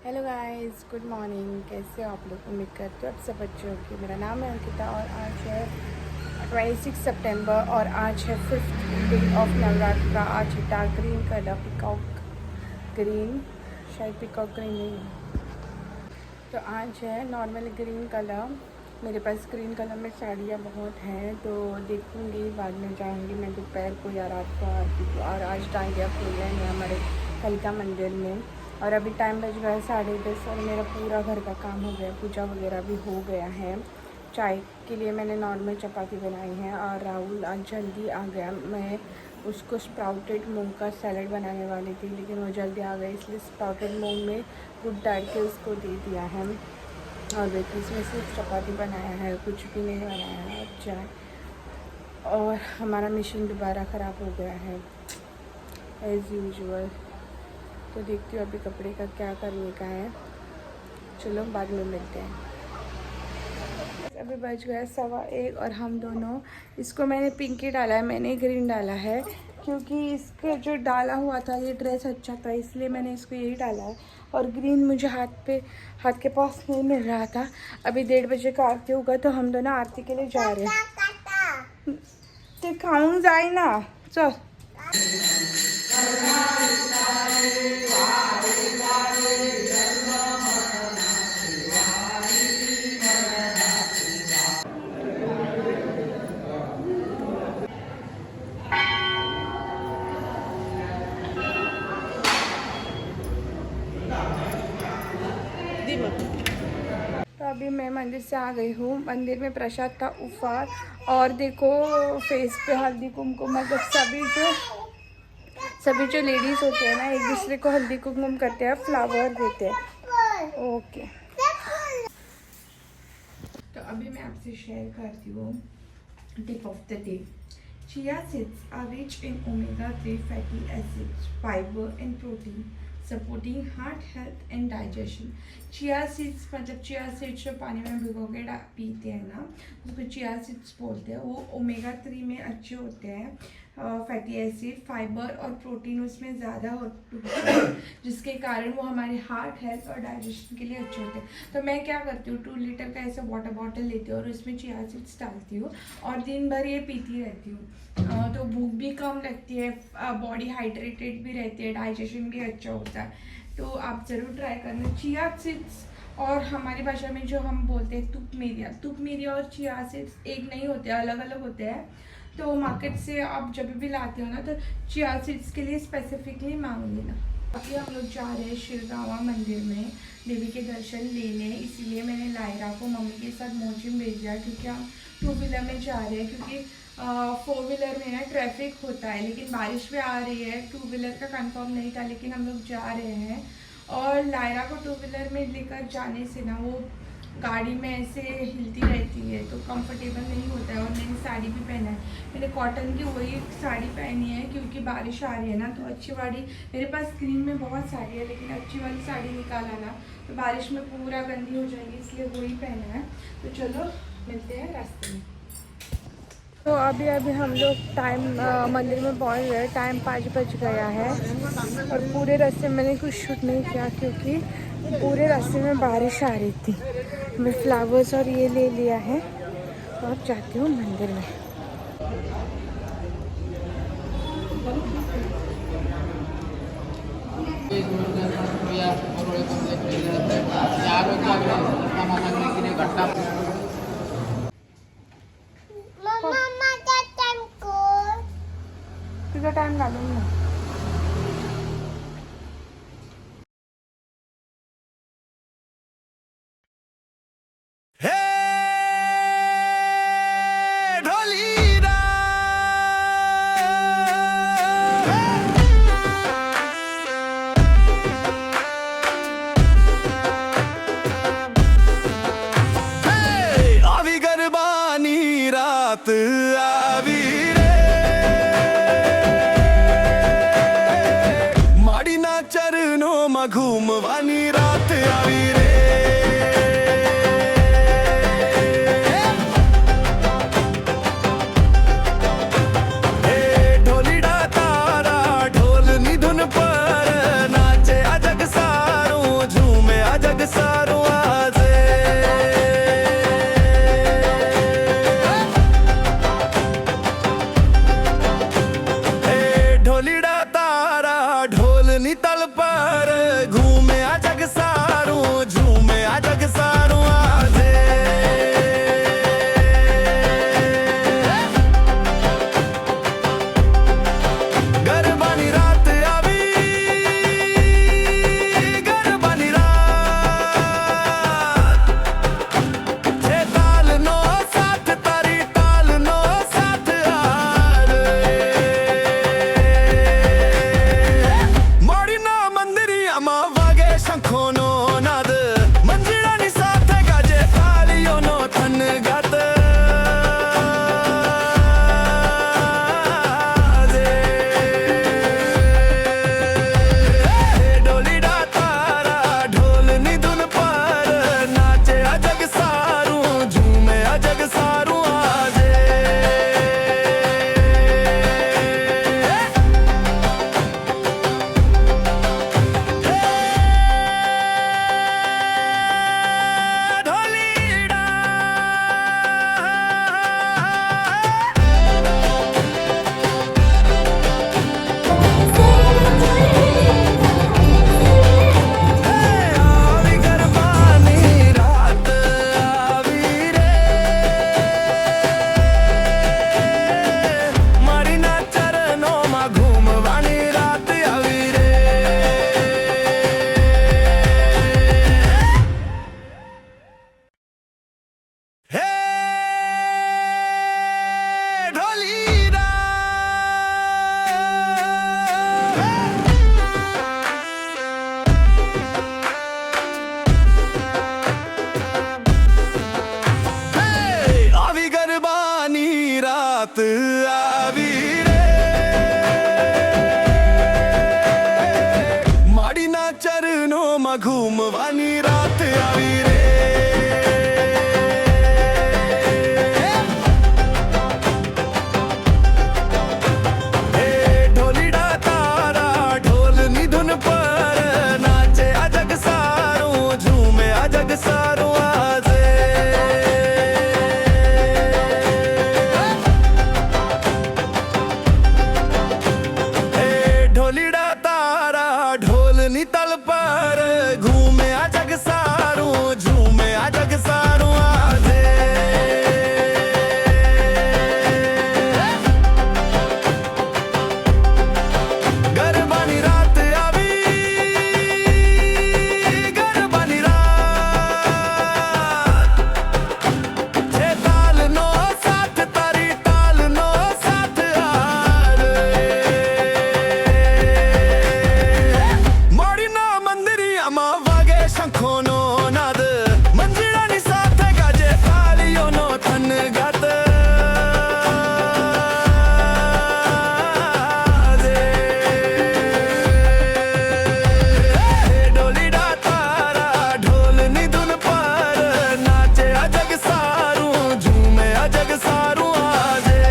Hello guys, good morning. कैसे हो आप लोग? उम्मीद करते हो आप सब अच्छे होंगे। मेरा नाम है अंकिता और आज है 26 सितंबर और आज है 5th डे ऑफ नवरात्र का। आज है dark green colour, peacock green, शायद पिकॉक ग्रीन नहीं, तो आज है नॉर्मल ग्रीन कलर। मेरे पास ग्रीन कलर में साड़ियाँ बहुत हैं, तो देखूँगी, बाद में जाऊँगी मैं दोपहर को या रात को आरती को। और आज डांडिया प्रोग्राम है हमारे कलिका मंदिर में। और अभी टाइम बज रहा है 10:30 और मेरा पूरा घर का काम हो गया, पूजा वगैरह भी हो गया है। चाय के लिए मैंने नॉर्मल चपाती बनाई है और राहुल आज जल्दी आ गया। मैं उसको स्प्राउटेड मूंग का सैलड बनाने वाली थी, लेकिन वो जल्दी आ गया, इसलिए स्प्राउटेड मूंग में गुड़ डाल के उसको दे दिया है। और बेटी इसमें सिर्फ चपाती बनाया है, कुछ भी नहीं बनाया है। चाय और हमारा मशीन दोबारा ख़राब हो गया है एज़ यूजुअल। तो देखती हूँ अभी कपड़े का क्या करने का है। चलो बाद में मिलते हैं। अभी बज गया 1:15 और हम दोनों, इसको मैंने पिंक ही डाला है, मैंने ग्रीन डाला है क्योंकि इसके जो डाला हुआ था ये ड्रेस अच्छा था, इसलिए मैंने इसको यही डाला है। और ग्रीन मुझे हाथ के पास नहीं मिल रहा था। अभी 1:30 बजे का आरती होगा तो हम दोनों आरती के लिए जा रहे हैं। तो खाऊं जाए ना, चल। तो अभी मैं मंदिर से आ गई हूँ। मंदिर में प्रसाद था उपवास, और देखो फेस पे हल्दी कुमकुम, मतलब सभी जो लेडीज़ होते हैं ना, एक दूसरे को हल्दी कुमकुम करते हैं, फ्लावर देते हैं। ओके, तो अभी मैं आपसे शेयर करती हूँ tip of the day. Chia seeds are rich in omega-3 fatty acids, fiber and protein, supporting heart health and digestion. Chia seeds मतलब chia seeds जो पानी में भिगो के पीते हैं ना, उसको chia seeds बोलते हैं। वो ओमेगा 3 में अच्छे होते हैं, फैटी एसिड, फाइबर और प्रोटीन उसमें ज़्यादा होता है, जिसके कारण वो हमारे हार्ट हेल्थ और डाइजेशन के लिए अच्छे होते हैं। तो मैं क्या करती हूँ, 2 लीटर का ऐसा वाटर बॉटल लेती हूँ और उसमें चिया सीड्स डालती हूँ और दिन भर ये पीती रहती हूँ। तो भूख भी कम लगती है, बॉडी हाइड्रेटेड भी रहती है, डाइजेशन भी अच्छा होता है। तो आप ज़रूर ट्राई करना चिया सीड्स। और हमारी भाषा में जो हम बोलते हैं तुप मेरिया और चिया सीड्स एक नहीं होते, अलग अलग होते हैं। तो मार्केट से आप जब भी लाते हो ना, तो चिया सीड्स के लिए स्पेसिफिकली मांग लेना। अभी हम लोग जा रहे हैं शिरगावा मंदिर में देवी के दर्शन लेने, इसीलिए मैंने लायरा को मम्मी के साथ मोचिम भेज दिया, क्योंकि हम 2 व्हीलर में जा रहे हैं। क्योंकि 4 व्हीलर में ना ट्रैफिक होता है, लेकिन बारिश भी आ रही है। 2 व्हीलर का कंफर्म नहीं था, लेकिन हम लोग जा रहे हैं। और लायरा को 2 व्हीलर में लेकर जाने से ना, वो गाड़ी में ऐसे हिलती रहती है तो कंफर्टेबल नहीं होता है। और मैंने साड़ी भी पहना है, मैंने कॉटन की वही साड़ी पहनी है, क्योंकि बारिश आ रही है ना। तो अच्छी वाली, मेरे पास स्क्रीन में बहुत साड़ी है, लेकिन अच्छी वाली साड़ी निकाला ना तो बारिश में पूरा गंदी हो जाएगी, इसलिए वही पहना है। तो चलो मिलते हैं रास्ते में। तो अभी हम लोग मंदिर में पहुंच गए। टाइम 5 बज गया है और पूरे रास्ते मैंने कुछ शूट नहीं किया, क्योंकि पूरे रास्ते में बारिश आ रही थी। मैं फ्लावर्स और ये ले लिया है और जाती हूँ मंदिर में। तुझा टाइम घालून ना। रात आवी रे, माड़ी ना चरणों में घूमवानी रात आवी रे। ढोलीडा तारा ढोल निधुन पर नाचे अजग सारो झूमे રાત આવી રે માડીના ચરણોમાં ઘૂમવાની રાત આવી રે એ ઢોલીડા તારા ઢોલની ધૂન પર નાચે આ જગ સારું ઝૂમે આ જગ સારું આજે ઢોલીડા તારા ઢોલની તલ પર ઘૂમે આ જગ સારું ઝૂમે આ જગ સારું આજે ગરબાની રાત આવી ગરબાની રાત છે તાલનો સાથ તારી તાલનો સાથ આરે મોડીના મંદિરિયામાં વાગે શંખોનો નાદ મંજીરાની સાથે ગાજે તાળીઓનો થનગાત ઢોલીડા તારા ઢોલની ધૂન પર નાચે આ જગ સારું ઝૂમે આ જગ સારું આજે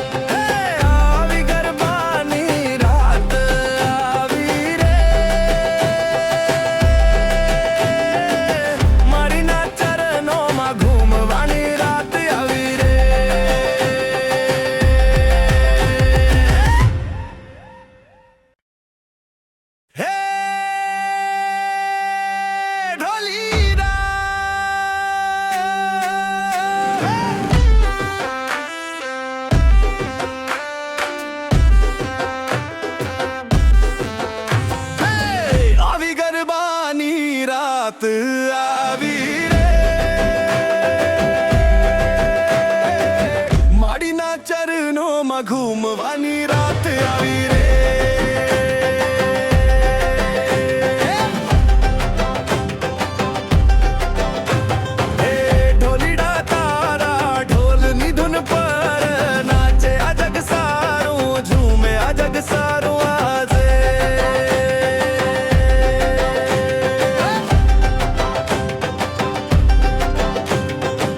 આવી ગરબાની રાત આવી રે મારીના ચરણોમાં ઘૂમવાની રાત આવી રે હે ઢોલીડા આવી ગરબાની રાત આવી રે માડીના ચરણોમાં ઘૂમવાની રાત આવી રે એ ઢોલીડા તારા ઢોલની ધૂન પર નાચે આ જગ સારું ઝૂમે આ જગ સારું આજે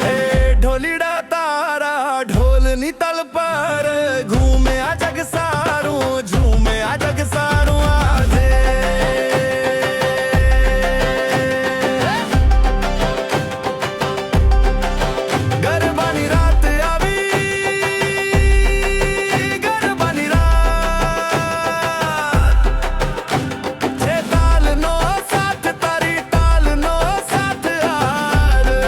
એ ઢોલીડા તારા ઢોલની તલ પર ઘૂમે આ જગ સારું ઝૂમે આ જગ સારું આજે ગરબાની રાત આવી ગરબાની રાત છે તાલનો સાથ તારી તાલનો સાથ આરે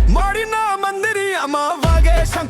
મોડીના મંદિરિયામાં વાગે શંખ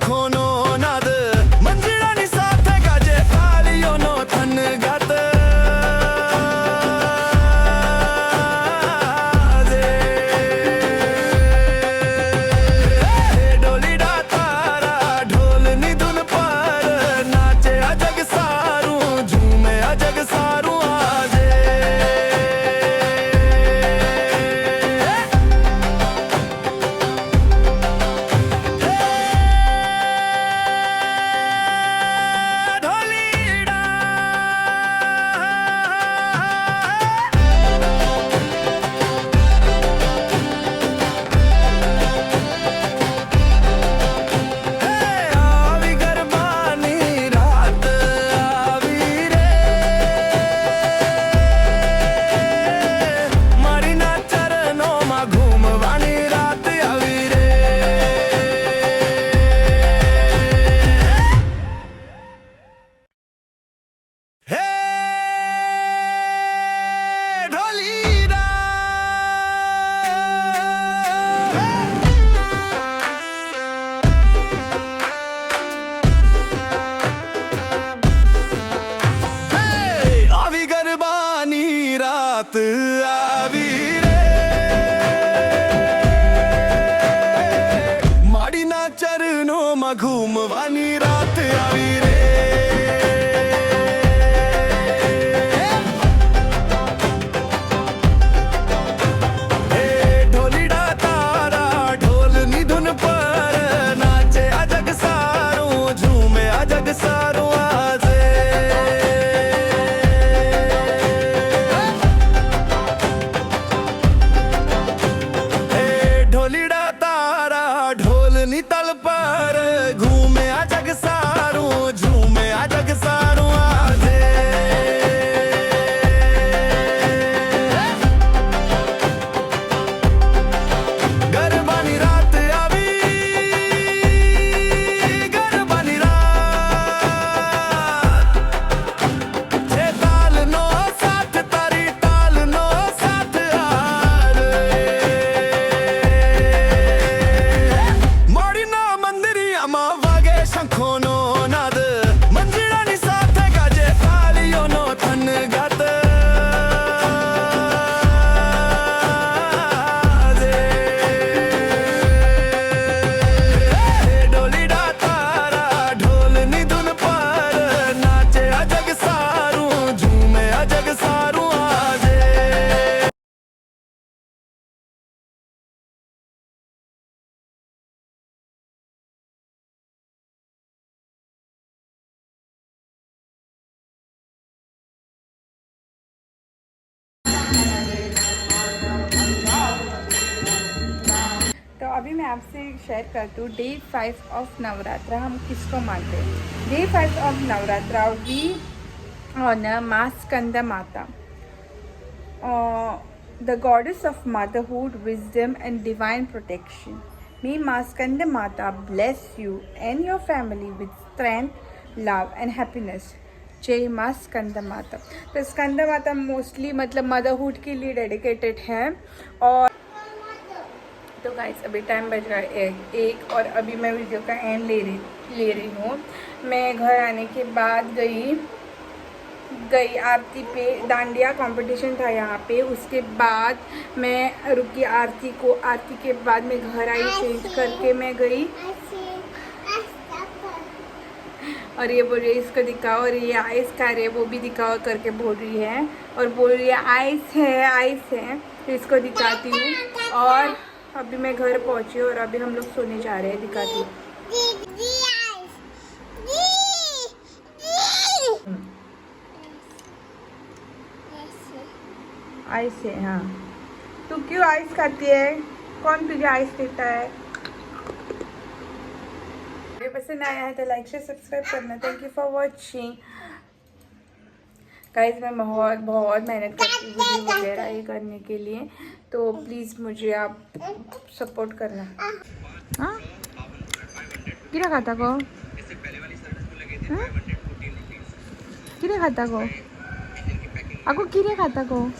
रात आवी रे माड़ी ना चरणों में घूमवानी रात आवी रे ढोलीडा तारा ढोल नी धुन पर नाचे अजग सारू झूमे अजग सारू आजे ढोलीडा तारा ढोल नी तल पर घूमे अजग सारू झूमे अजग सारू आजे गरबानी रात आवी गरबानी रात छे ताल नो साथ तारी ताल नो साथ आरे मोड़ी ना मंदिरिया मा वागे शंखो नो नाद मंजिरा नी साथ गाजे तालियों नो थन गात ढोलीडा तारा ढोल नी धुन पर नाचे अजग सारू झूमे अजग सारू आजे तो अभी मैं आपसे शेयर करती हूँ डे 5 ऑफ नवरात्रा हम किसको मानते हैं। Day 5 of Navratra we honour माँ स्कंदा माता, the goddess of motherhood, wisdom and divine protection. May Maa Skanda Mata bless you and your family with strength, love and happiness. जय माँ स्कंदा माता। तो स्कंदा माता मोस्टली मतलब मदरहुड के लिए डेडिकेटेड है। और तो गाइस अभी टाइम बज रहा है एक और अभी मैं वीडियो का एंड ले रही हूँ। मैं घर आने के बाद गई आरती पे, डांडिया कंपटीशन था यहाँ पे। उसके बाद मैं रुकी आरती के बाद मैं घर आई, चेंज करके मैं गई और ये बोल रही है इसको दिखाओ और ये आइस खा रही है वो भी दिखाओ करके बोल रही है और बोल रही है आइस है तो इसको दिखाती हूँ। और अभी मैं घर पहुँची और अभी हम लोग सोने जा रहे हैं, दिखाती हूँ। आइस है, हाँ। तू क्यों आइस खाती है? कौन तुझे आइस देता है? वीडियो पसंद आया है तो लाइक शेयर सब्सक्राइब करना। Thank you for watching guys. मैं बहुत मेहनत करती हूँ वीडियो वगैरह ये करने के लिए, तो प्लीज़ मुझे आप सपोर्ट करना। हाँ किरा खाता को किरे खाता को